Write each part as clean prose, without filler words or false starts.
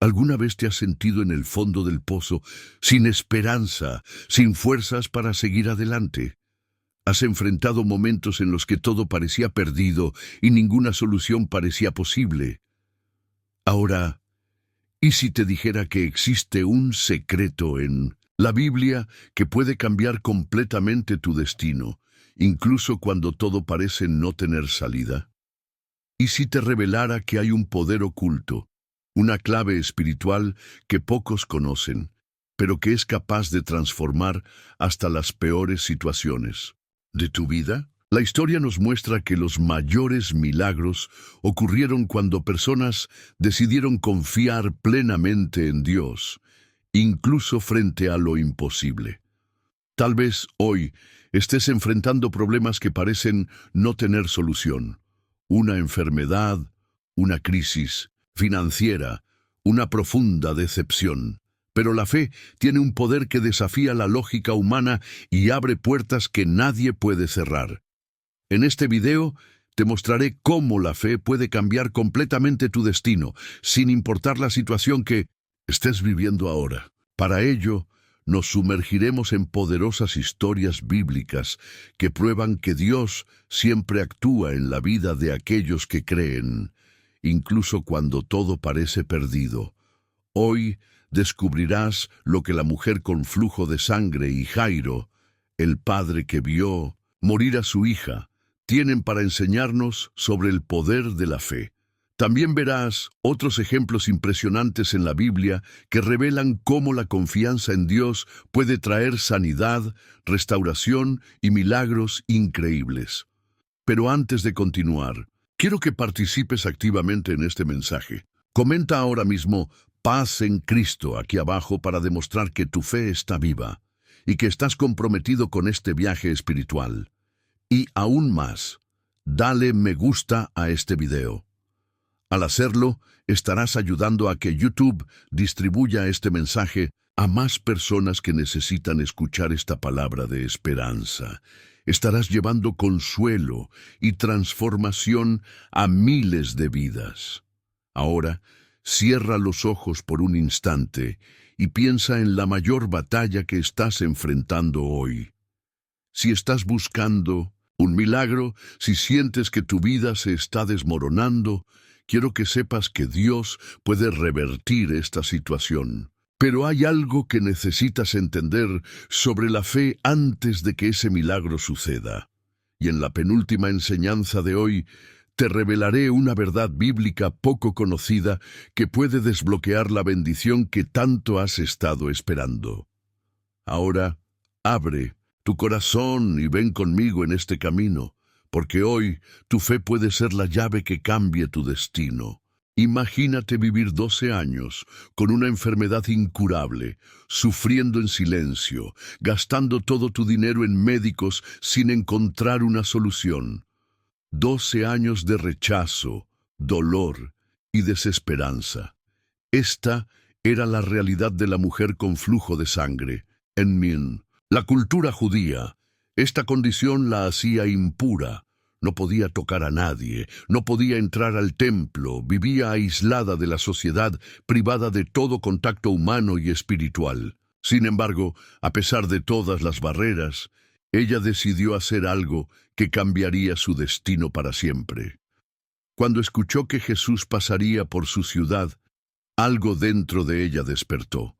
¿Alguna vez te has sentido en el fondo del pozo, sin esperanza, sin fuerzas para seguir adelante? ¿Has enfrentado momentos en los que todo parecía perdido y ninguna solución parecía posible? Ahora, ¿y si te dijera que existe un secreto en la Biblia que puede cambiar completamente tu destino, incluso cuando todo parece no tener salida? ¿Y si te revelara que hay un poder oculto, una clave espiritual que pocos conocen, pero que es capaz de transformar hasta las peores situaciones de tu vida? La historia nos muestra que los mayores milagros ocurrieron cuando personas decidieron confiar plenamente en Dios, incluso frente a lo imposible. Tal vez hoy estés enfrentando problemas que parecen no tener solución. Una enfermedad, una crisis financiera, una profunda decepción. Pero la fe tiene un poder que desafía la lógica humana y abre puertas que nadie puede cerrar. En este video te mostraré cómo la fe puede cambiar completamente tu destino, sin importar la situación que estés viviendo ahora. Para ello, nos sumergiremos en poderosas historias bíblicas que prueban que Dios siempre actúa en la vida de aquellos que creen, incluso cuando todo parece perdido. Hoy descubrirás lo que la mujer con flujo de sangre y Jairo, el padre que vio morir a su hija, tienen para enseñarnos sobre el poder de la fe. También verás otros ejemplos impresionantes en la Biblia que revelan cómo la confianza en Dios puede traer sanidad, restauración y milagros increíbles. Pero antes de continuar, quiero que participes activamente en este mensaje. Comenta ahora mismo "Paz en Cristo" aquí abajo para demostrar que tu fe está viva y que estás comprometido con este viaje espiritual. Y aún más, dale me gusta a este video. Al hacerlo, estarás ayudando a que YouTube distribuya este mensaje a más personas que necesitan escuchar esta palabra de esperanza. Estarás llevando consuelo y transformación a miles de vidas. Ahora, cierra los ojos por un instante y piensa en la mayor batalla que estás enfrentando hoy. Si estás buscando un milagro, si sientes que tu vida se está desmoronando, quiero que sepas que Dios puede revertir esta situación. Pero hay algo que necesitas entender sobre la fe antes de que ese milagro suceda. Y en la penúltima enseñanza de hoy, te revelaré una verdad bíblica poco conocida que puede desbloquear la bendición que tanto has estado esperando. Ahora, abre tu corazón y ven conmigo en este camino, porque hoy tu fe puede ser la llave que cambie tu destino. Imagínate vivir 12 años con una enfermedad incurable, sufriendo en silencio, gastando todo tu dinero en médicos sin encontrar una solución. 12 años de rechazo, dolor y desesperanza. Esta era la realidad de la mujer con flujo de sangre. En la cultura judía, esta condición la hacía impura. No podía tocar a nadie, no podía entrar al templo, vivía aislada de la sociedad, privada de todo contacto humano y espiritual. Sin embargo, a pesar de todas las barreras, ella decidió hacer algo que cambiaría su destino para siempre. Cuando escuchó que Jesús pasaría por su ciudad, algo dentro de ella despertó.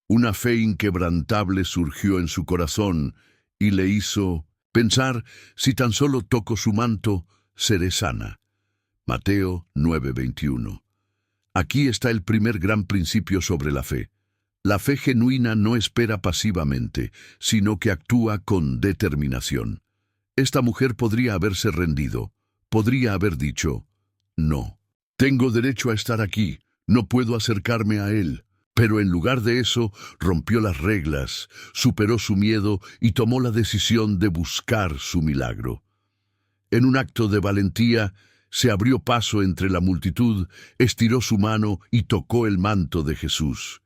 Una fe inquebrantable surgió en su corazón y le hizo pensar: si tan solo toco su manto, seré sana. Mateo 9:21. Aquí está el primer gran principio sobre la fe. La fe genuina no espera pasivamente, sino que actúa con determinación. Esta mujer podría haberse rendido, podría haber dicho: no, tengo derecho a estar aquí, no puedo acercarme a él. Pero en lugar de eso, rompió las reglas, superó su miedo y tomó la decisión de buscar su milagro. En un acto de valentía, se abrió paso entre la multitud, estiró su mano y tocó el manto de Jesús.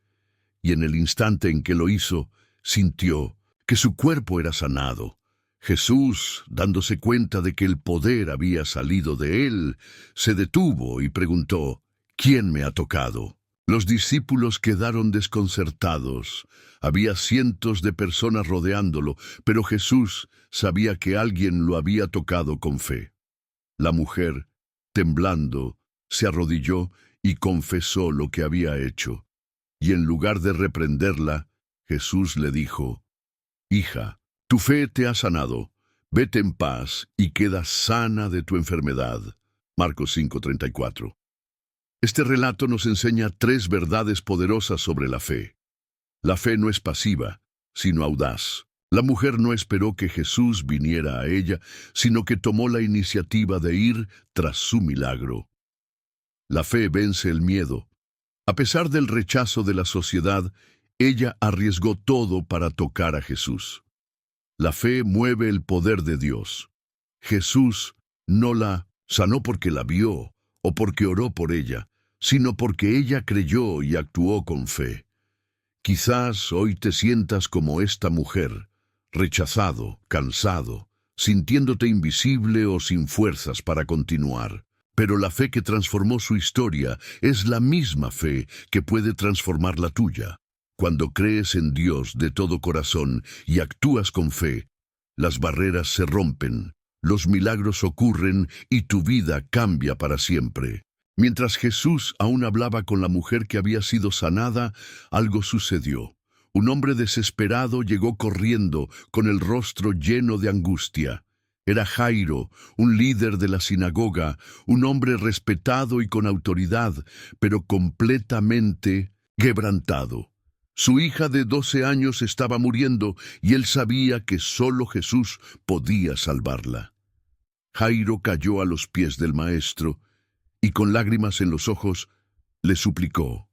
Y en el instante en que lo hizo, sintió que su cuerpo era sanado. Jesús, dándose cuenta de que el poder había salido de él, se detuvo y preguntó: ¿quién me ha tocado? Los discípulos quedaron desconcertados. Había cientos de personas rodeándolo, pero Jesús sabía que alguien lo había tocado con fe. La mujer, temblando, se arrodilló y confesó lo que había hecho. Y en lugar de reprenderla, Jesús le dijo: «Hija, tu fe te ha sanado. Vete en paz y queda sana de tu enfermedad». Marcos 5:34. Este relato nos enseña tres verdades poderosas sobre la fe. La fe no es pasiva, sino audaz. La mujer no esperó que Jesús viniera a ella, sino que tomó la iniciativa de ir tras su milagro. La fe vence el miedo. A pesar del rechazo de la sociedad, ella arriesgó todo para tocar a Jesús. La fe mueve el poder de Dios. Jesús no la sanó porque la vio o porque oró por ella, sino porque ella creyó y actuó con fe. Quizás hoy te sientas como esta mujer, rechazado, cansado, sintiéndote invisible o sin fuerzas para continuar. Pero la fe que transformó su historia es la misma fe que puede transformar la tuya. Cuando crees en Dios de todo corazón y actúas con fe, las barreras se rompen, los milagros ocurren y tu vida cambia para siempre. Mientras Jesús aún hablaba con la mujer que había sido sanada, algo sucedió. Un hombre desesperado llegó corriendo con el rostro lleno de angustia. Era Jairo, un líder de la sinagoga, un hombre respetado y con autoridad, pero completamente quebrantado. Su hija de 12 años estaba muriendo y él sabía que solo Jesús podía salvarla. Jairo cayó a los pies del maestro y con lágrimas en los ojos le suplicó: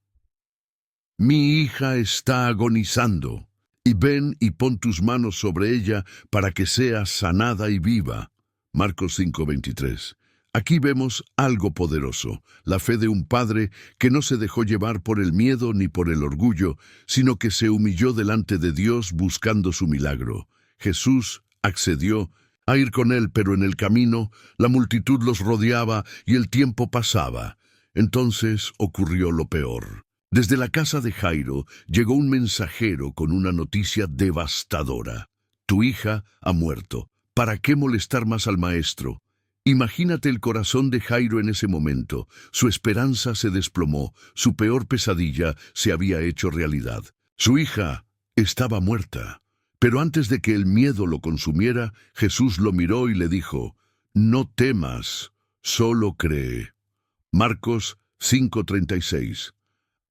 «Mi hija está agonizando, y ven y pon tus manos sobre ella para que sea sanada y viva». Marcos 5:23. Aquí vemos algo poderoso, la fe de un padre que no se dejó llevar por el miedo ni por el orgullo, sino que se humilló delante de Dios buscando su milagro. Jesús accedió a ir con él, pero en el camino la multitud los rodeaba y el tiempo pasaba. Entonces ocurrió lo peor. Desde la casa de Jairo llegó un mensajero con una noticia devastadora: «Tu hija ha muerto. ¿Para qué molestar más al maestro?». Imagínate el corazón de Jairo en ese momento. Su esperanza se desplomó, su peor pesadilla se había hecho realidad. Su hija estaba muerta. Pero antes de que el miedo lo consumiera, Jesús lo miró y le dijo: «No temas, solo cree». Marcos 5:36.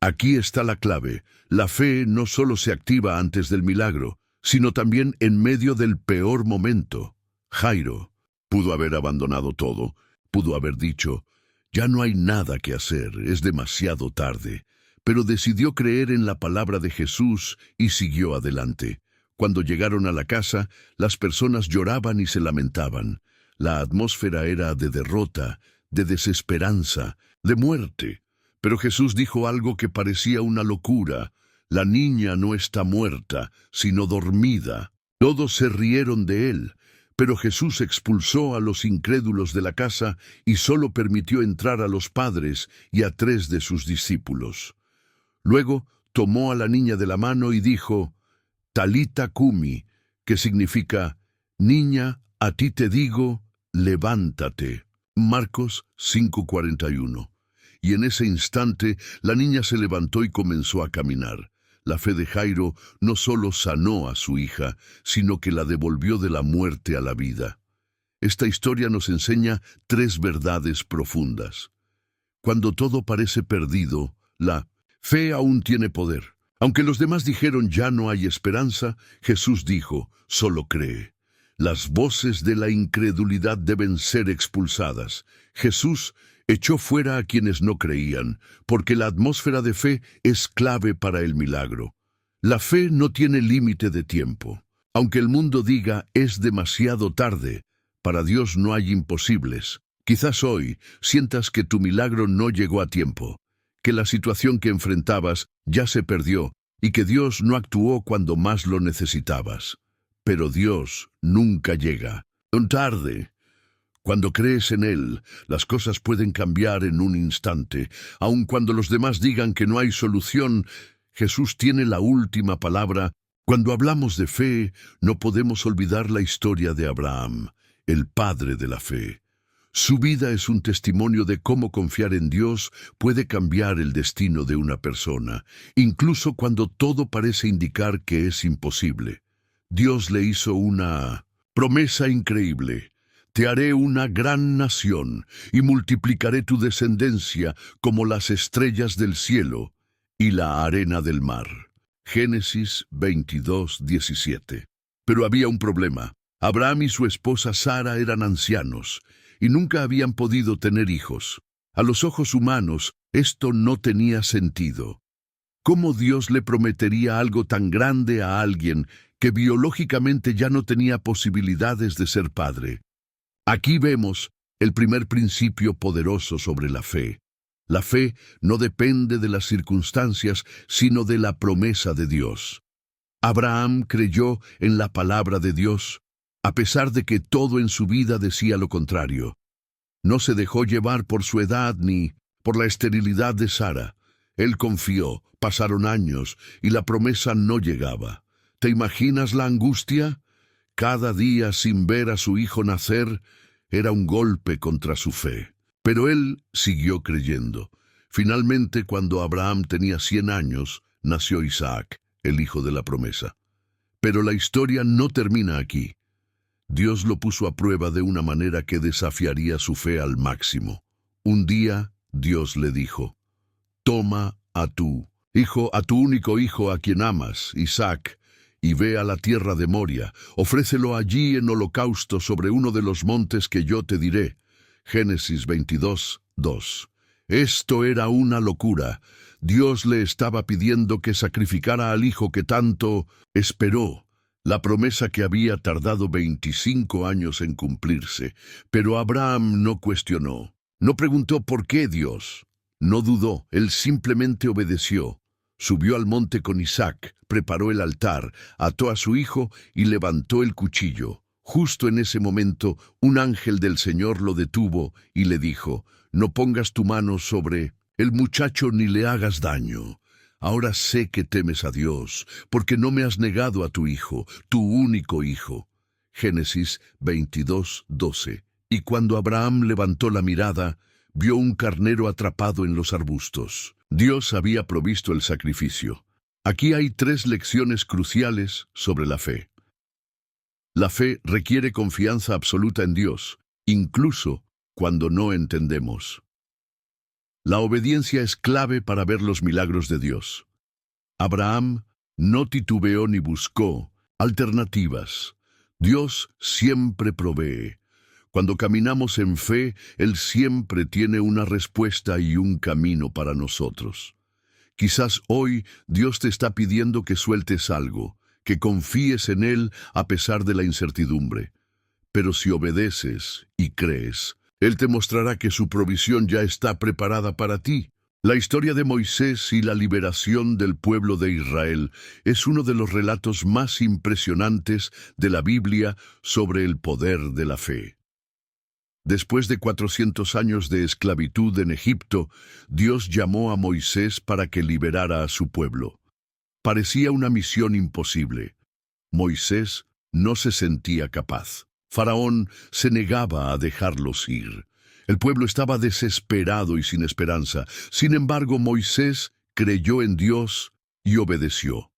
Aquí está la clave. La fe no solo se activa antes del milagro, sino también en medio del peor momento. Jairo pudo haber abandonado todo, pudo haber dicho: «Ya no hay nada que hacer, es demasiado tarde», pero decidió creer en la palabra de Jesús y siguió adelante. Cuando llegaron a la casa, las personas lloraban y se lamentaban. La atmósfera era de derrota, de desesperanza, de muerte. Pero Jesús dijo algo que parecía una locura: «La niña no está muerta, sino dormida». Todos se rieron de él, pero Jesús expulsó a los incrédulos de la casa y solo permitió entrar a los padres y a 3 de sus discípulos. Luego tomó a la niña de la mano y dijo: «Talita cumi», que significa: «Niña, a ti te digo, levántate». Marcos 5:41. Y en ese instante la niña se levantó y comenzó a caminar. La fe de Jairo no solo sanó a su hija, sino que la devolvió de la muerte a la vida. Esta historia nos enseña 3 verdades profundas. Cuando todo parece perdido, la fe aún tiene poder. Aunque los demás dijeron «ya no hay esperanza», Jesús dijo «solo cree». Las voces de la incredulidad deben ser expulsadas. Jesús echó fuera a quienes no creían, porque la atmósfera de fe es clave para el milagro. La fe no tiene límite de tiempo. Aunque el mundo diga «es demasiado tarde», para Dios no hay imposibles. Quizás hoy sientas que tu milagro no llegó a tiempo, que la situación que enfrentabas ya se perdió y que Dios no actuó cuando más lo necesitabas. Pero Dios nunca llega tarde. Cuando crees en Él, las cosas pueden cambiar en un instante. Aun cuando los demás digan que no hay solución, Jesús tiene la última palabra. Cuando hablamos de fe, no podemos olvidar la historia de Abraham, el padre de la fe. Su vida es un testimonio de cómo confiar en Dios puede cambiar el destino de una persona, incluso cuando todo parece indicar que es imposible. Dios le hizo una promesa increíble. Te haré una gran nación y multiplicaré tu descendencia como las estrellas del cielo y la arena del mar. Génesis 22:17. Pero había un problema. Abraham y su esposa Sara eran ancianos y nunca habían podido tener hijos. A los ojos humanos, esto no tenía sentido. ¿Cómo Dios le prometería algo tan grande a alguien que biológicamente ya no tenía posibilidades de ser padre? Aquí vemos el primer principio poderoso sobre la fe. La fe no depende de las circunstancias, sino de la promesa de Dios. Abraham creyó en la palabra de Dios, a pesar de que todo en su vida decía lo contrario. No se dejó llevar por su edad ni por la esterilidad de Sara. Él confió, pasaron años y la promesa no llegaba. ¿Te imaginas la angustia? Cada día sin ver a su hijo nacer era un golpe contra su fe. Pero él siguió creyendo. Finalmente, cuando Abraham tenía 100 años, nació Isaac, el hijo de la promesa. Pero la historia no termina aquí. Dios lo puso a prueba de una manera que desafiaría su fe al máximo. Un día, Dios le dijo: «Toma a tu hijo, a tu único hijo a quien amas, Isaac, y ve a la tierra de Moria. Ofrécelo allí en holocausto sobre uno de los montes que yo te diré». Génesis 22:2. Esto era una locura. Dios le estaba pidiendo que sacrificara al hijo que tanto esperó. La promesa que había tardado 25 años en cumplirse. Pero Abraham no cuestionó. No preguntó por qué Dios. No dudó, él simplemente obedeció. Subió al monte con Isaac, preparó el altar, ató a su hijo y levantó el cuchillo. Justo en ese momento, un ángel del Señor lo detuvo y le dijo: «No pongas tu mano sobre el muchacho ni le hagas daño. Ahora sé que temes a Dios, porque no me has negado a tu hijo, tu único hijo». Génesis 22:12. Y cuando Abraham levantó la mirada, vio un carnero atrapado en los arbustos. Dios había provisto el sacrificio. Aquí hay 3 lecciones cruciales sobre la fe. La fe requiere confianza absoluta en Dios, incluso cuando no entendemos. La obediencia es clave para ver los milagros de Dios. Abraham no titubeó ni buscó alternativas. Dios siempre provee. Cuando caminamos en fe, Él siempre tiene una respuesta y un camino para nosotros. Quizás hoy Dios te está pidiendo que sueltes algo, que confíes en Él a pesar de la incertidumbre. Pero si obedeces y crees, Él te mostrará que su provisión ya está preparada para ti. La historia de Moisés y la liberación del pueblo de Israel es uno de los relatos más impresionantes de la Biblia sobre el poder de la fe. Después de 400 años de esclavitud en Egipto, Dios llamó a Moisés para que liberara a su pueblo. Parecía una misión imposible. Moisés no se sentía capaz. Faraón se negaba a dejarlos ir. El pueblo estaba desesperado y sin esperanza. Sin embargo, Moisés creyó en Dios y obedeció.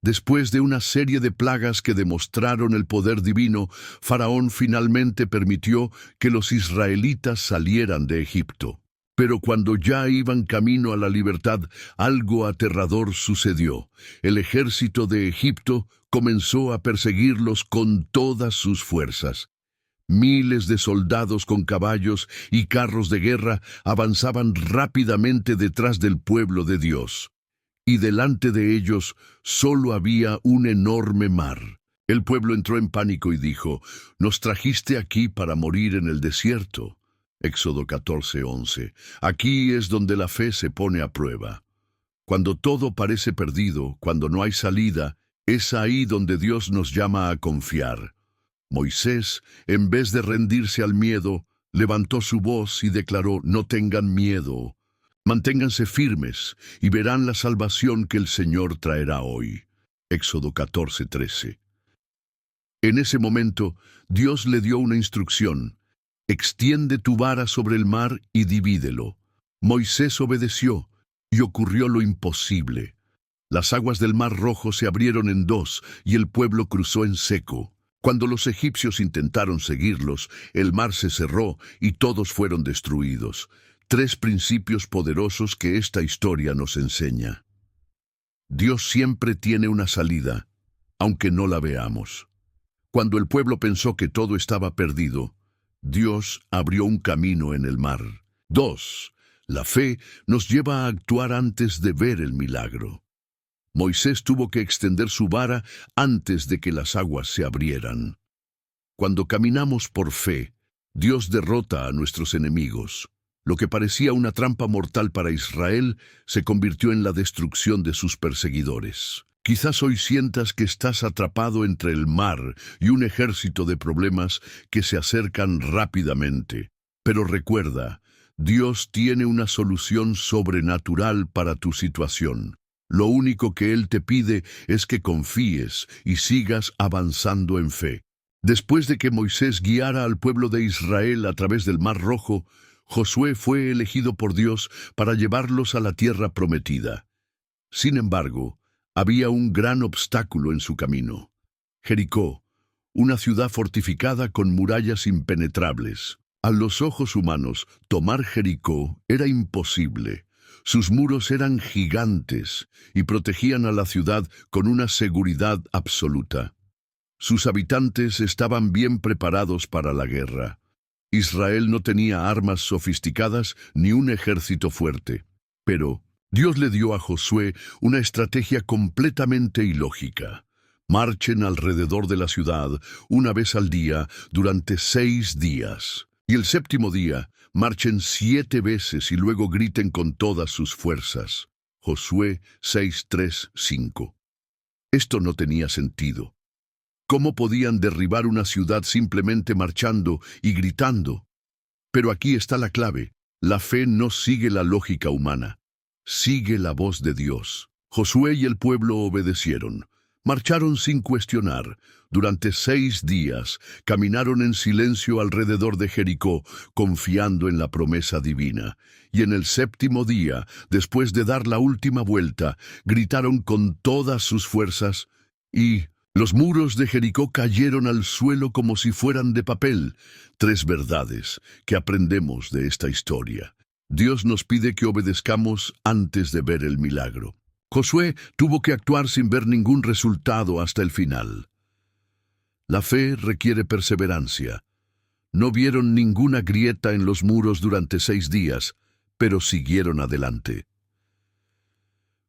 Después de una serie de plagas que demostraron el poder divino, Faraón finalmente permitió que los israelitas salieran de Egipto. Pero cuando ya iban camino a la libertad, algo aterrador sucedió. El ejército de Egipto comenzó a perseguirlos con todas sus fuerzas. Miles de soldados con caballos y carros de guerra avanzaban rápidamente detrás del pueblo de Dios. Y delante de ellos solo había un enorme mar. El pueblo entró en pánico y dijo: «Nos trajiste aquí para morir en el desierto». Éxodo 14:11. Aquí es donde la fe se pone a prueba. Cuando todo parece perdido, cuando no hay salida, es ahí donde Dios nos llama a confiar. Moisés, en vez de rendirse al miedo, levantó su voz y declaró: no tengan miedo, manténganse firmes y verán la salvación que el Señor traerá hoy. Éxodo 14:13. En ese momento, Dios le dio una instrucción: extiende tu vara sobre el mar y divídelo. Moisés obedeció, y ocurrió lo imposible. Las aguas del Mar Rojo se abrieron en dos, y el pueblo cruzó en seco. Cuando los egipcios intentaron seguirlos, el mar se cerró y todos fueron destruidos. Tres principios poderosos que esta historia nos enseña. Dios siempre tiene una salida, aunque no la veamos. Cuando el pueblo pensó que todo estaba perdido, Dios abrió un camino en el mar. 2. La fe nos lleva a actuar antes de ver el milagro. Moisés tuvo que extender su vara antes de que las aguas se abrieran. Cuando caminamos por fe, Dios derrota a nuestros enemigos. Lo que parecía una trampa mortal para Israel se convirtió en la destrucción de sus perseguidores. Quizás hoy sientas que estás atrapado entre el mar y un ejército de problemas que se acercan rápidamente. Pero recuerda, Dios tiene una solución sobrenatural para tu situación. Lo único que Él te pide es que confíes y sigas avanzando en fe. Después de que Moisés guiara al pueblo de Israel a través del Mar Rojo, Josué fue elegido por Dios para llevarlos a la tierra prometida. Sin embargo, había un gran obstáculo en su camino: Jericó, una ciudad fortificada con murallas impenetrables. A los ojos humanos, tomar Jericó era imposible. Sus muros eran gigantes y protegían a la ciudad con una seguridad absoluta. Sus habitantes estaban bien preparados para la guerra. Israel no tenía armas sofisticadas ni un ejército fuerte. Pero Dios le dio a Josué una estrategia completamente ilógica. Marchen alrededor de la ciudad una vez al día durante 6 días. Y el séptimo día, marchen 7 veces y luego griten con todas sus fuerzas. Josué 6:3-5. Esto no tenía sentido. ¿Cómo podían derribar una ciudad simplemente marchando y gritando? Pero aquí está la clave. La fe no sigue la lógica humana. Sigue la voz de Dios. Josué y el pueblo obedecieron. Marcharon sin cuestionar. Durante 6 días caminaron en silencio alrededor de Jericó, confiando en la promesa divina. Y en el séptimo día, después de dar la última vuelta, gritaron con todas sus fuerzas, y los muros de Jericó cayeron al suelo como si fueran de papel. 3 verdades que aprendemos de esta historia. Dios nos pide que obedezcamos antes de ver el milagro. Josué tuvo que actuar sin ver ningún resultado hasta el final. La fe requiere perseverancia. No vieron ninguna grieta en los muros durante 6 días, pero siguieron adelante.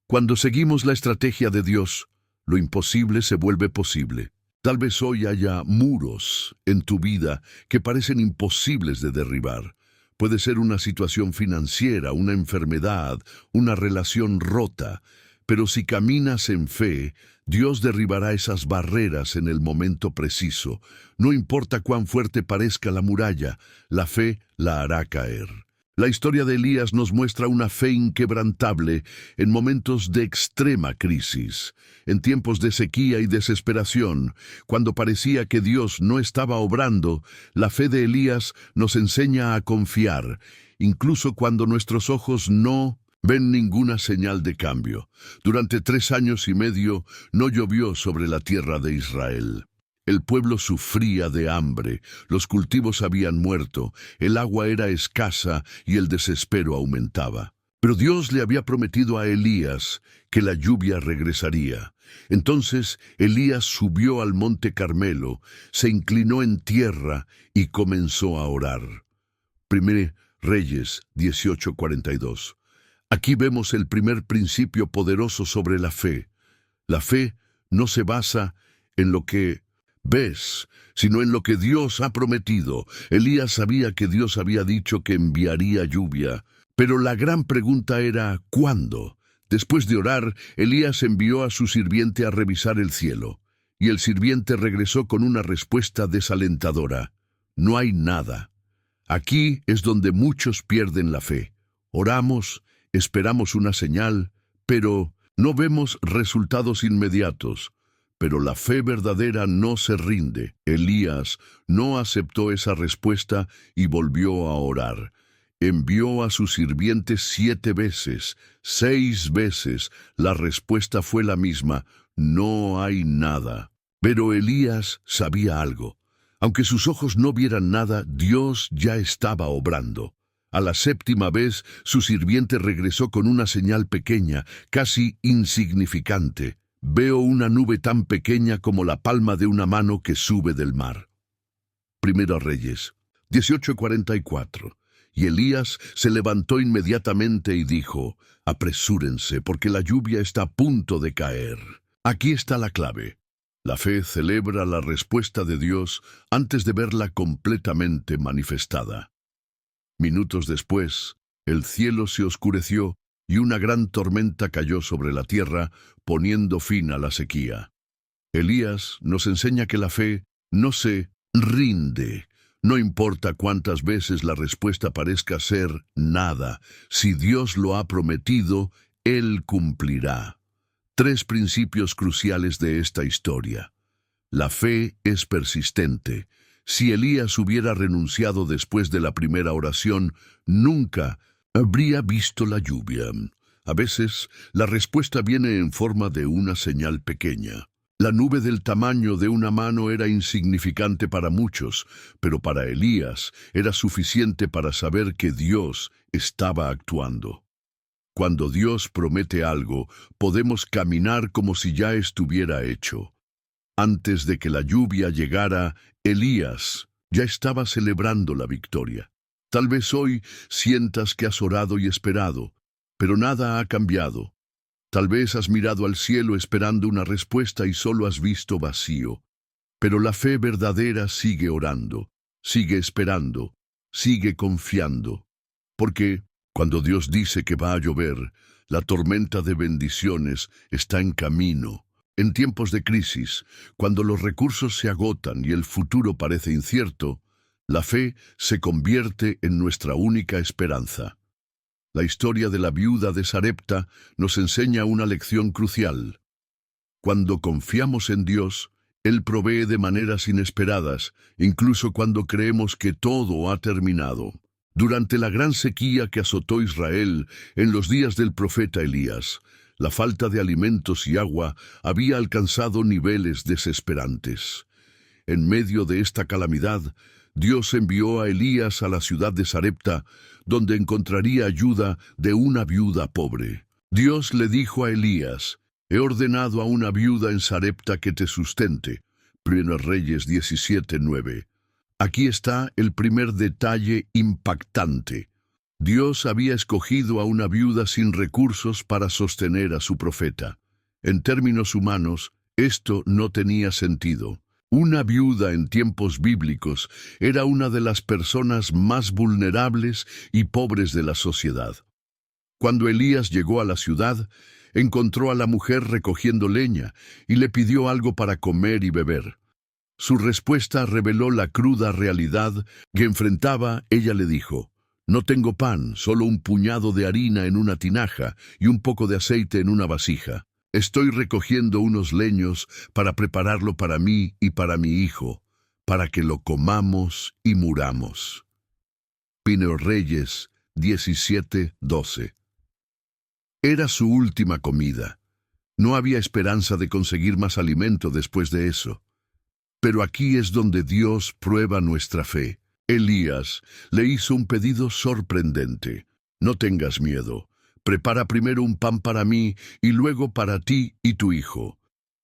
Cuando seguimos la estrategia de Dios, lo imposible se vuelve posible. Tal vez hoy haya muros en tu vida que parecen imposibles de derribar. Puede ser una situación financiera, una enfermedad, una relación rota. Pero si caminas en fe, Dios derribará esas barreras en el momento preciso. No importa cuán fuerte parezca la muralla, la fe la hará caer. La historia de Elías nos muestra una fe inquebrantable en momentos de extrema crisis, en tiempos de sequía y desesperación. Cuando parecía que Dios no estaba obrando, la fe de Elías nos enseña a confiar, incluso cuando nuestros ojos no ven ninguna señal de cambio. Durante 3 años y medio no llovió sobre la tierra de Israel. El pueblo sufría de hambre, los cultivos habían muerto, el agua era escasa y el desespero aumentaba. Pero Dios le había prometido a Elías que la lluvia regresaría. Entonces Elías subió al monte Carmelo, se inclinó en tierra y comenzó a orar. 1 Reyes 18:42. Aquí vemos el primer principio poderoso sobre la fe. La fe no se basa en lo que ves, sino en lo que Dios ha prometido. Elías sabía que Dios había dicho que enviaría lluvia, pero la gran pregunta era ¿cuándo? Después de orar, Elías envió a su sirviente a revisar el cielo. Y el sirviente regresó con una respuesta desalentadora. No hay nada. Aquí es donde muchos pierden la fe. Oramos, esperamos una señal, pero no vemos resultados inmediatos. Pero la fe verdadera no se rinde. Elías no aceptó esa respuesta y volvió a orar. Envió a sus sirvientes 7 veces, 6 veces. La respuesta fue la misma: no hay nada. Pero Elías sabía algo. Aunque sus ojos no vieran nada, Dios ya estaba obrando. A la 7ª vez, su sirviente regresó con una señal pequeña, casi insignificante. Veo una nube tan pequeña como la palma de una mano que sube del mar. Primera Reyes 18:44. Y Elías se levantó inmediatamente y dijo: apresúrense, porque la lluvia está a punto de caer. Aquí está la clave. La fe celebra la respuesta de Dios antes de verla completamente manifestada. Minutos después, el cielo se oscureció y una gran tormenta cayó sobre la tierra, poniendo fin a la sequía. Elías nos enseña que la fe no se rinde. No importa cuántas veces la respuesta parezca ser nada, si Dios lo ha prometido, Él cumplirá. 3 principios cruciales de esta historia. La fe es persistente. Si Elías hubiera renunciado después de la primera oración, nunca habría visto la lluvia. A veces, la respuesta viene en forma de una señal pequeña. La nube del tamaño de una mano era insignificante para muchos, pero para Elías era suficiente para saber que Dios estaba actuando. Cuando Dios promete algo, podemos caminar como si ya estuviera hecho. Antes de que la lluvia llegara, Elías ya estaba celebrando la victoria. Tal vez hoy sientas que has orado y esperado, pero nada ha cambiado. Tal vez has mirado al cielo esperando una respuesta y solo has visto vacío. Pero la fe verdadera sigue orando, sigue esperando, sigue confiando. Porque cuando Dios dice que va a llover, la tormenta de bendiciones está en camino. En tiempos de crisis, cuando los recursos se agotan y el futuro parece incierto, la fe se convierte en nuestra única esperanza. La historia de la viuda de Sarepta nos enseña una lección crucial. Cuando confiamos en Dios, Él provee de maneras inesperadas, incluso cuando creemos que todo ha terminado. Durante la gran sequía que azotó Israel en los días del profeta Elías, la falta de alimentos y agua había alcanzado niveles desesperantes. En medio de esta calamidad, Dios envió a Elías a la ciudad de Sarepta, donde encontraría ayuda de una viuda pobre. Dios le dijo a Elías: he ordenado a una viuda en Sarepta que te sustente. Primera Reyes 17:9. Aquí está el primer detalle impactante. Dios había escogido a una viuda sin recursos para sostener a su profeta. En términos humanos, esto no tenía sentido. Una viuda en tiempos bíblicos era una de las personas más vulnerables y pobres de la sociedad. Cuando Elías llegó a la ciudad, encontró a la mujer recogiendo leña y le pidió algo para comer y beber. Su respuesta reveló la cruda realidad que enfrentaba. Ella le dijo: no tengo pan, solo un puñado de harina en una tinaja y un poco de aceite en una vasija. Estoy recogiendo unos leños para prepararlo para mí y para mi hijo, para que lo comamos y muramos. Primera Reyes 17:12. Era su última comida. No había esperanza de conseguir más alimento después de eso. Pero aquí es donde Dios prueba nuestra fe. Elías le hizo un pedido sorprendente: no tengas miedo. Prepara primero un pan para mí y luego para ti y tu hijo.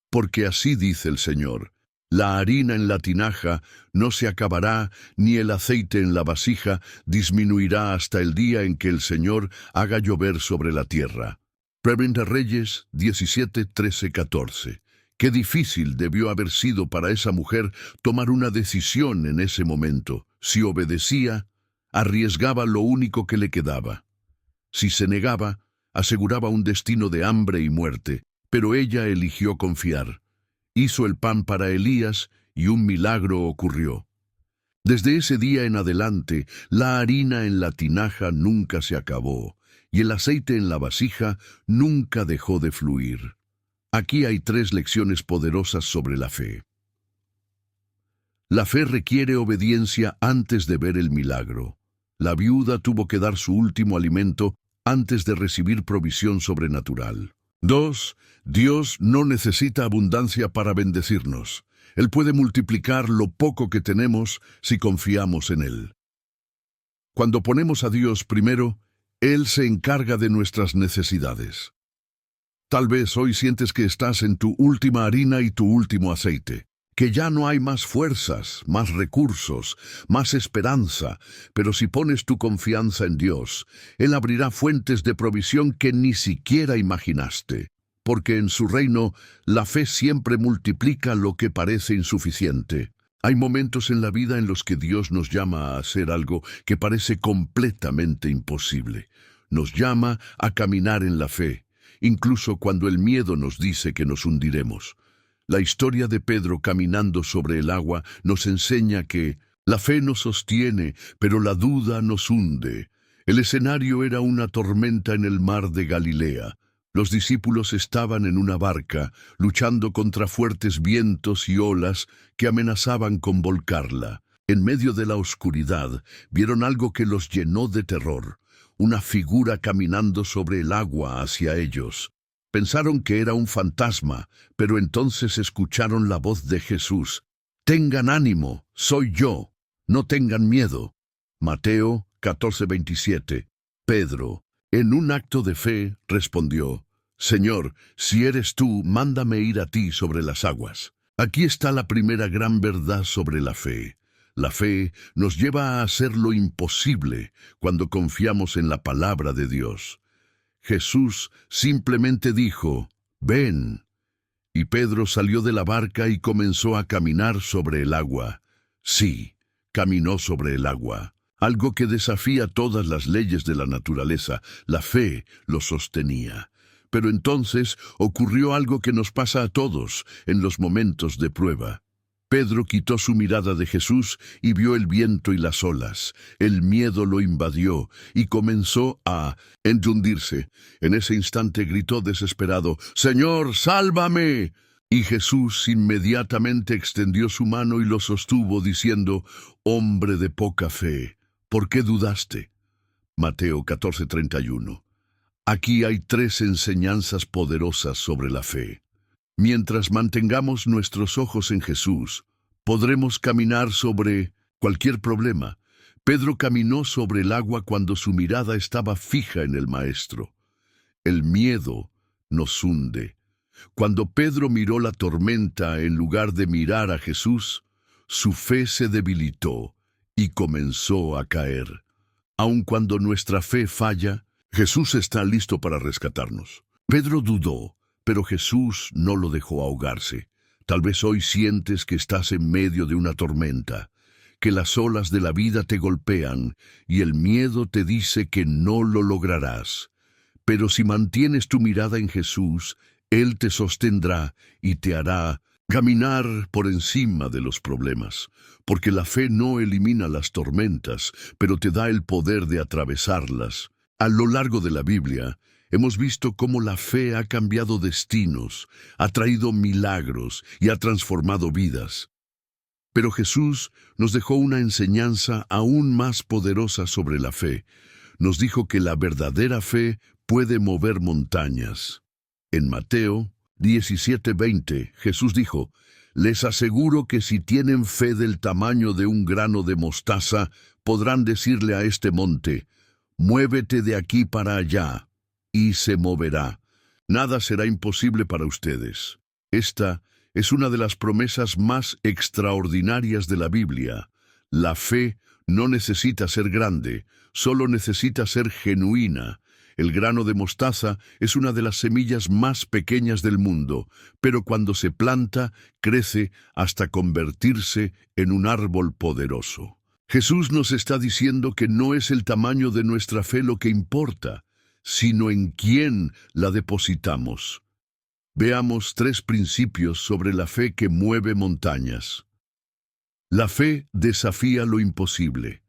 Porque así dice el Señor: la harina en la tinaja no se acabará, ni el aceite en la vasija disminuirá hasta el día en que el Señor haga llover sobre la tierra. Primera Reyes 17:13-14. Qué difícil debió haber sido para esa mujer tomar una decisión en ese momento. Si obedecía, arriesgaba lo único que le quedaba. Si se negaba, aseguraba un destino de hambre y muerte, pero ella eligió confiar. hizo el pan para Elías y un milagro ocurrió. Desde ese día en adelante, la harina en la tinaja nunca se acabó y el aceite en la vasija nunca dejó de fluir. Aquí hay 3 lecciones poderosas sobre la fe. La fe requiere obediencia antes de ver el milagro. La viuda tuvo que dar su último alimento antes de recibir provisión sobrenatural. 2. Dios no necesita abundancia para bendecirnos. Él puede multiplicar lo poco que tenemos si confiamos en Él. Cuando ponemos a Dios primero, Él se encarga de nuestras necesidades. Tal vez hoy sientes que estás en tu última harina y tu último aceite, que ya no hay más fuerzas, más recursos, más esperanza, pero si pones tu confianza en Dios, Él abrirá fuentes de provisión que ni siquiera imaginaste, porque en su reino la fe siempre multiplica lo que parece insuficiente. Hay momentos en la vida en los que Dios nos llama a hacer algo que parece completamente imposible. Nos llama a caminar en la fe, incluso cuando el miedo nos dice que nos hundiremos. La historia de Pedro caminando sobre el agua nos enseña que la fe nos sostiene, pero la duda nos hunde. El escenario era una tormenta en el mar de Galilea. Los discípulos estaban en una barca, luchando contra fuertes vientos y olas que amenazaban con volcarla. En medio de la oscuridad, vieron algo que los llenó de terror, una figura caminando sobre el agua hacia ellos. Pensaron que era un fantasma, pero entonces escucharon la voz de Jesús. «Tengan ánimo, soy yo, no tengan miedo». Mateo 14:27. Pedro, en un acto de fe, respondió: «Señor, si eres tú, mándame ir a ti sobre las aguas». Aquí está la primera gran verdad sobre la fe. La fe nos lleva a hacer lo imposible cuando confiamos en la palabra de Dios. Jesús simplemente dijo: «Ven». Y Pedro salió de la barca y comenzó a caminar sobre el agua. Sí, caminó sobre el agua. Algo que desafía todas las leyes de la naturaleza. La fe lo sostenía. Pero entonces ocurrió algo que nos pasa a todos en los momentos de prueba. Pedro quitó su mirada de Jesús y vio el viento y las olas. El miedo lo invadió y comenzó a hundirse. En ese instante gritó desesperado: «¡Señor, sálvame!». Y Jesús inmediatamente extendió su mano y lo sostuvo, diciendo: «Hombre de poca fe, ¿por qué dudaste?». Mateo 14:31. Aquí hay 3 enseñanzas poderosas sobre la fe. Mientras mantengamos nuestros ojos en Jesús, podremos caminar sobre cualquier problema. Pedro caminó sobre el agua cuando su mirada estaba fija en el Maestro. El miedo nos hunde. Cuando Pedro miró la tormenta en lugar de mirar a Jesús, su fe se debilitó y comenzó a caer. Aun cuando nuestra fe falla, Jesús está listo para rescatarnos. Pedro dudó, pero Jesús no lo dejó ahogarse. Tal vez hoy sientes que estás en medio de una tormenta, que las olas de la vida te golpean y el miedo te dice que no lo lograrás. Pero si mantienes tu mirada en Jesús, Él te sostendrá y te hará caminar por encima de los problemas, porque la fe no elimina las tormentas, pero te da el poder de atravesarlas. A lo largo de la Biblia, hemos visto cómo la fe ha cambiado destinos, ha traído milagros y ha transformado vidas. Pero Jesús nos dejó una enseñanza aún más poderosa sobre la fe. Nos dijo que la verdadera fe puede mover montañas. En Mateo 17:20, Jesús dijo: «Les aseguro que si tienen fe del tamaño de un grano de mostaza, podrán decirle a este monte: muévete de aquí para allá, y se moverá. Nada será imposible para ustedes». Esta es una de las promesas más extraordinarias de la Biblia. La fe no necesita ser grande, solo necesita ser genuina. El grano de mostaza es una de las semillas más pequeñas del mundo, pero cuando se planta, crece hasta convertirse en un árbol poderoso. Jesús nos está diciendo que no es el tamaño de nuestra fe lo que importa, sino en quién la depositamos. Veamos 3 principios sobre la fe que mueve montañas. La fe desafía lo imposible.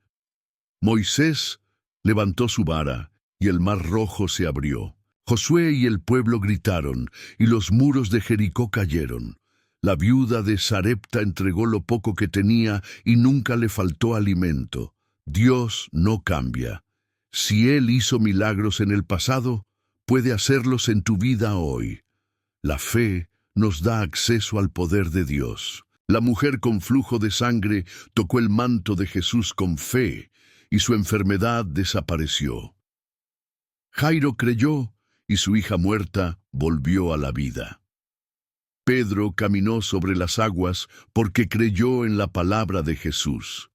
Moisés levantó su vara y el mar rojo se abrió. Josué y el pueblo gritaron y los muros de Jericó cayeron. La viuda de Sarepta entregó lo poco que tenía y nunca le faltó alimento. Dios no cambia. Si Él hizo milagros en el pasado, puede hacerlos en tu vida hoy. La fe nos da acceso al poder de Dios. La mujer con flujo de sangre tocó el manto de Jesús con fe y su enfermedad desapareció. Jairo creyó y su hija muerta volvió a la vida. Pedro caminó sobre las aguas porque creyó en la palabra de Jesús.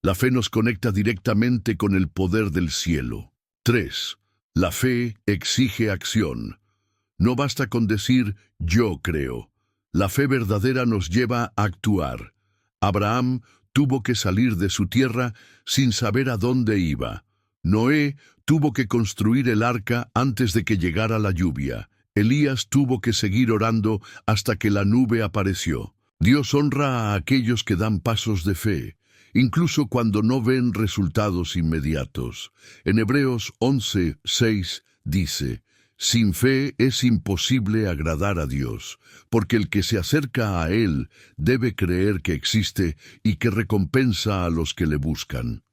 La fe nos conecta directamente con el poder del cielo. 3. La fe exige acción. No basta con decir yo creo. La fe verdadera nos lleva a actuar. Abraham tuvo que salir de su tierra sin saber a dónde iba. Noé tuvo que construir el arca antes de que llegara la lluvia. Elías tuvo que seguir orando hasta que la nube apareció. Dios honra a aquellos que dan pasos de fe, incluso cuando no ven resultados inmediatos. En Hebreos 11:6 dice: sin fe es imposible agradar a Dios, porque el que se acerca a Él debe creer que existe y que recompensa a los que le buscan.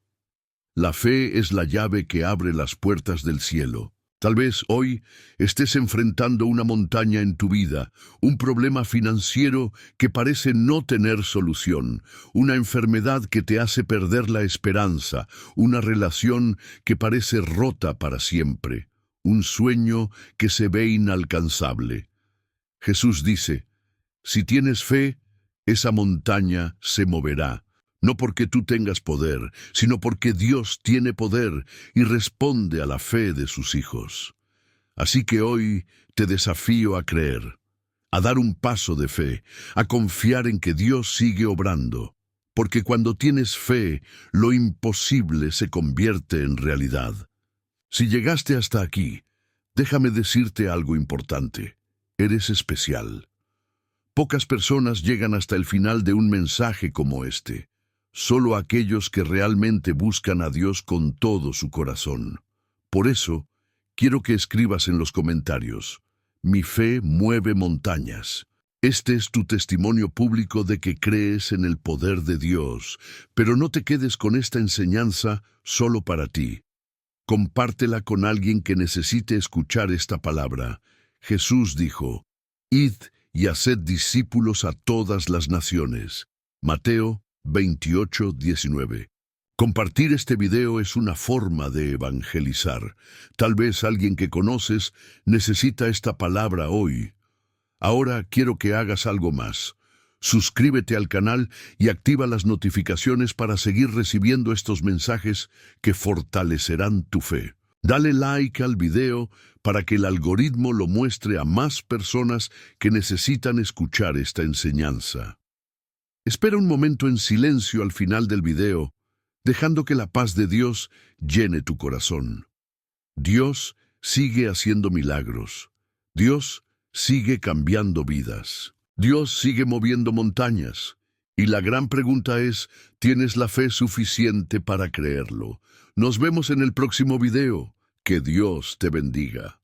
La fe es la llave que abre las puertas del cielo. Tal vez hoy estés enfrentando una montaña en tu vida, un problema financiero que parece no tener solución, una enfermedad que te hace perder la esperanza, una relación que parece rota para siempre, un sueño que se ve inalcanzable. Jesús dice: si tienes fe, esa montaña se moverá. No porque tú tengas poder, sino porque Dios tiene poder y responde a la fe de sus hijos. Así que hoy te desafío a creer, a dar un paso de fe, a confiar en que Dios sigue obrando. Porque cuando tienes fe, lo imposible se convierte en realidad. Si llegaste hasta aquí, déjame decirte algo importante. Eres especial. Pocas personas llegan hasta el final de un mensaje como este. Solo aquellos que realmente buscan a Dios con todo su corazón. Por eso, quiero que escribas en los comentarios: mi fe mueve montañas. Este es tu testimonio público de que crees en el poder de Dios, pero no te quedes con esta enseñanza solo para ti. Compártela con alguien que necesite escuchar esta palabra. Jesús dijo: id y haced discípulos a todas las naciones. Mateo 28:19. Compartir este video es una forma de evangelizar. Tal vez alguien que conoces necesita esta palabra hoy. Ahora quiero que hagas algo más. Suscríbete al canal y activa las notificaciones para seguir recibiendo estos mensajes que fortalecerán tu fe. Dale like al video para que el algoritmo lo muestre a más personas que necesitan escuchar esta enseñanza. Espera un momento en silencio al final del video, dejando que la paz de Dios llene tu corazón. Dios sigue haciendo milagros. Dios sigue cambiando vidas. Dios sigue moviendo montañas. Y la gran pregunta es: ¿tienes la fe suficiente para creerlo? Nos vemos en el próximo video. Que Dios te bendiga.